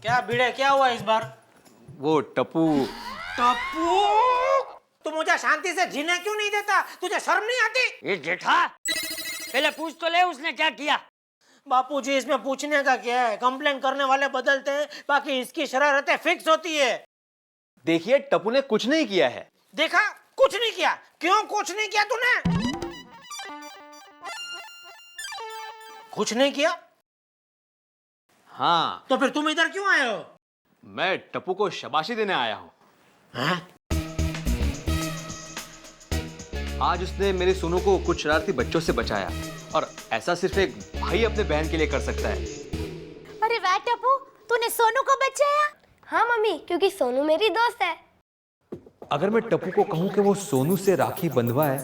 क्या भिड़े, क्या हुआ इस बार? वो टप्पू। टप्पू, तू मुझे शांति से जीने क्यों नहीं देता? तुझे शर्म नहीं आती? ये जेठा, पहले पूछ तो ले उसने क्या किया। बापूजी, इसमें पूछने का क्या है? कंप्लेन करने वाले बदलते हैं, बाकी इसकी शरारतें फिक्स होती है। देखिए, टप्पू ने कुछ नहीं किया है। देखा, कुछ नहीं किया। क्यों कुछ नहीं किया तूने? कुछ नहीं किया? हाँ, तो फिर तुम इधर क्यों आए हो? मैं टप्पू को शाबाशी देने आया हूँ। आज उसने मेरे सोनू को कुछ शरारती बच्चों से बचाया, और ऐसा सिर्फ एक भाई अपने बहन के लिए कर सकता है। अरे वाह टप्पू, तूने सोनू को बचाया? हाँ मम्मी, क्योंकि सोनू मेरी दोस्त है। अगर मैं टप्पू को कहूं कि वो सोनू से राखी बंधवाए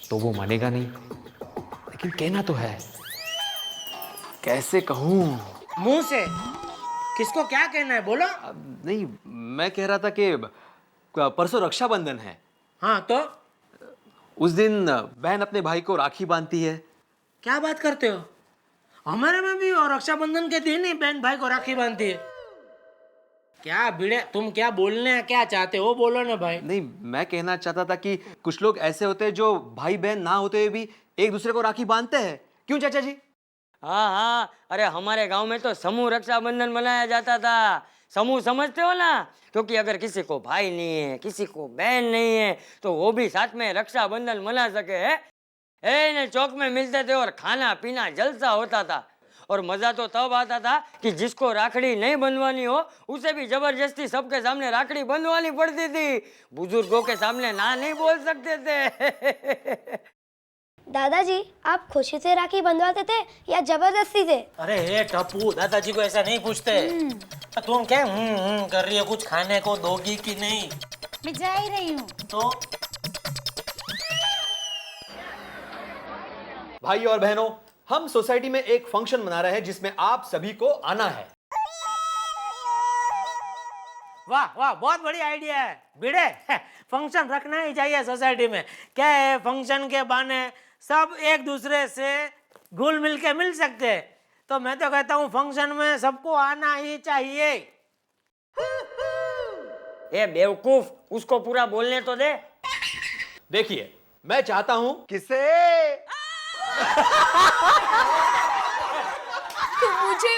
तो वो मानेगा नहीं, लेकिन कहना तो है। कैसे कहूँ? मुंह से। किसको क्या कहना है, बोलो। नहीं, मैं कह रहा था कि परसों रक्षाबंधन है। हाँ तो? उस दिन बहन अपने भाई को राखी बांधती है। क्या बात करते हो? हमारे में भी और रक्षाबंधन के दिन ही बहन भाई को राखी बांधती है। क्या भिड़े, तुम क्या बोलने क्या चाहते हो, बोलो ना भाई। नहीं, मैं कहना चाहता था कि कुछ लोग ऐसे होते हैं जो भाई बहन ना होते हुए भी एक दूसरे को राखी बांधते हैं। क्यों चाचा जी? हाँ हाँ, अरे हमारे गांव में तो समूह रक्षाबंधन मनाया जाता था। समूह समझते हो ना? क्योंकि अगर किसी को भाई नहीं है, किसी को बहन नहीं है, तो वो भी साथ में रक्षाबंधन मना सके है। ने चौक में मिलते थे और खाना पीना जलसा होता था। और मजा तो तब आता था कि जिसको राखड़ी नहीं बंधवानी हो उसे भी जबरदस्ती सबके सामने राखड़ी बंधवानी पड़ती थी। बुजुर्गों के सामने ना नहीं बोल सकते थे। दादाजी, आप खुशी से राखी बंधवाते थे या जबरदस्ती से? अरे हे टप्पू, दादाजी को ऐसा नहीं पूछते। तुम क्या कर रही हो? कुछ खाने को दोगी कि नहीं? मैं जा ही रही हूँ। तो भाई और बहनों, हम सोसाइटी में एक फंक्शन मना रहे हैं जिसमें आप सभी को आना है। वाह वाह, बहुत बड़ी आइडिया है भिड़े। फंक्शन रखना ही चाहिए सोसाइटी में। क्या है, फंक्शन के बहाने सब एक दूसरे से घुल मिल के मिल सकते हैं। तो मैं तो कहता हूँ फंक्शन में सबको आना ही चाहिए। ए बेवकूफ, उसको पूरा बोलने तो दे। देखिए, मैं चाहता हूं किसे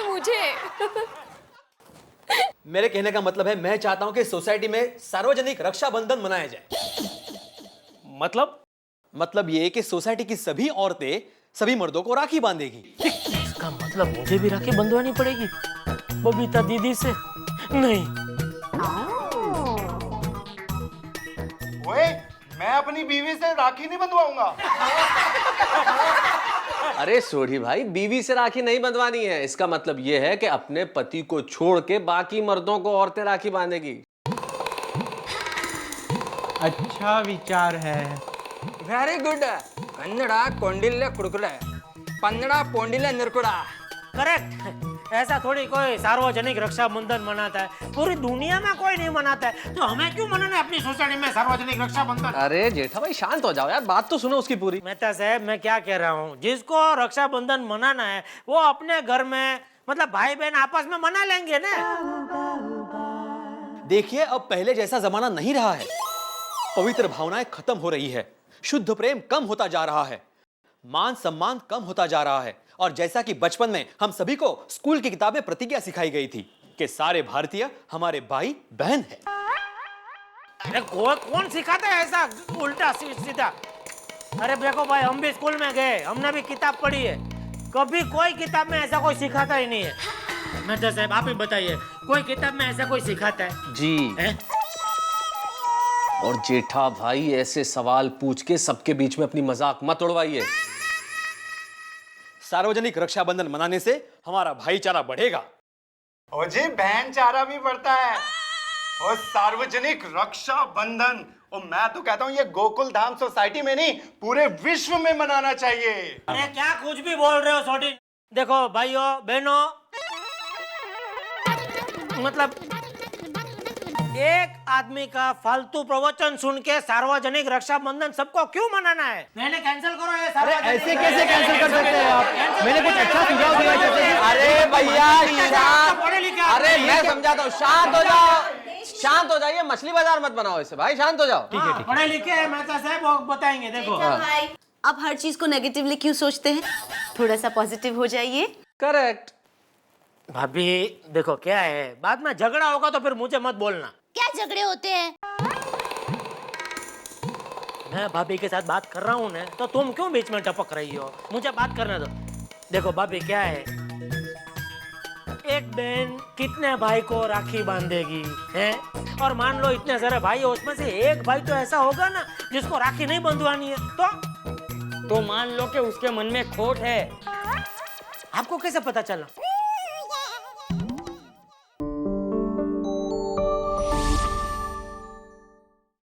मुझे मेरे कहने का मतलब है, मैं चाहता हूं कि सोसाइटी में सार्वजनिक रक्षाबंधन मनाया जाए। मतलब ये कि सोसाइटी की सभी औरतें सभी मर्दों को राखी बांधेगी। इसका मतलब मुझे भी राखी बंधवानी पड़ेगी बबीता दीदी से? नहीं। ओए, मैं अपनी बीवी से राखी नहीं बंधवाऊंगा। अरे सोढ़ी भाई, बीवी से राखी नहीं बंधवानी है। इसका मतलब यह है कि अपने पति को छोड़ के बाकी मर्दों को औरतें राखी बांधेगी। अच्छा विचार है। Very good. कन्नड़ा कोंडिल्ले कुड़कुले, पन्नड़ा पोंडिल्ले निरकुड़ा। करेक्ट। ऐसा थोड़ी कोई सार्वजनिक रक्षाबंधन मनाता है, पूरी दुनिया में कोई नहीं मनाता है, तो हमें क्यों मनाना है अपनी सोसाइटी में सार्वजनिक रक्षाबंधन? अरे जेठा भाई, शांत हो जाओ यार, बात तो सुनो उसकी पूरी। मेहता साहब, मैं क्या कह रहा हूँ, जिसको रक्षाबंधन मनाना है वो अपने घर में, मतलब भाई बहन आपस में मना लेंगे ना। देखिए, अब पहले जैसा जमाना नहीं रहा है। पवित्र भावनाएं खत्म हो रही है, शुद्ध प्रेम कम होता जा रहा है, मान सम्मान कम होता जा रहा है। और जैसा कि बचपन में हम सभी को स्कूल की किताबें प्रतिज्ञा सिखाई गई थी कि सारे भारतीय हमारे भाई बहन हैं। अरे कौन सिखाता है ऐसा उल्टा सीधा? अरे देखो भाई, हम भी स्कूल में गए, हमने भी किताब पढ़ी है, कभी कोई किताब में ऐसा कोई सिखाता ही नहीं है। मेहता साहब, आप ही बताइए, कोई किताब में ऐसा कोई सिखाता है? जी है? और जेठा भाई, ऐसे सवाल पूछ के सबके बीच में अपनी मजाक मत उड़वाइए। सार्वजनिक रक्षाबंधन मनाने से हमारा भाईचारा बढ़ेगा। और जी बहन चारा भी बढ़ता है। और सार्वजनिक रक्षाबंधन, और मैं तो कहता हूँ ये गोकुल धाम सोसाइटी में नहीं, पूरे विश्व में मनाना चाहिए। अरे क्या कुछ भी बोल रहे हो छोटी? देखो भाइयों बहनों, मतलब एक आदमी का फालतू प्रवचन सुन के सार्वजनिक रक्षाबंधन सबको क्यों मनाना है? मैंने कैंसिल करो ये सार्वजनिक। ऐसे कैसे कैंसिल कर सकते हैं आप? कैंसिल मैंने कुछ अच्छा सुझाव दिया है चाचा जी। अरे भैया शांत, पढ़े लिखे अरे मैं समझाता हूँ, शांत हो जाओ, शांत हो जाइए, मछली बाजार मत बनाओ इसे भाई, शांत हो जाओ। हाँ, पढ़े लिखे हैं मेहता साहब, वो बताएंगे। देखो भाई आप हर चीज को नेगेटिवली क्यों सोचते हैं? थोड़ा सा पॉजिटिव हो जाइए। करेक्ट। भाभी देखो क्या है, बाद में झगड़ा होगा तो फिर मुझे मत बोलना। क्या झगड़े होते हैं? मैं भाभी के साथ बात कर रहा हूँ ना, तो तुम क्यों बीच में टपक रही हो? मुझे बात करने दो। देखो भाभी क्या है, एक बहन कितने भाई को राखी बांधेगी है? और मान लो इतने सारे भाई है, उसमें से एक भाई तो ऐसा होगा ना जिसको राखी नहीं बंधवानी है, तो मान लो कि उसके मन में खोट है। आपको कैसे पता चला?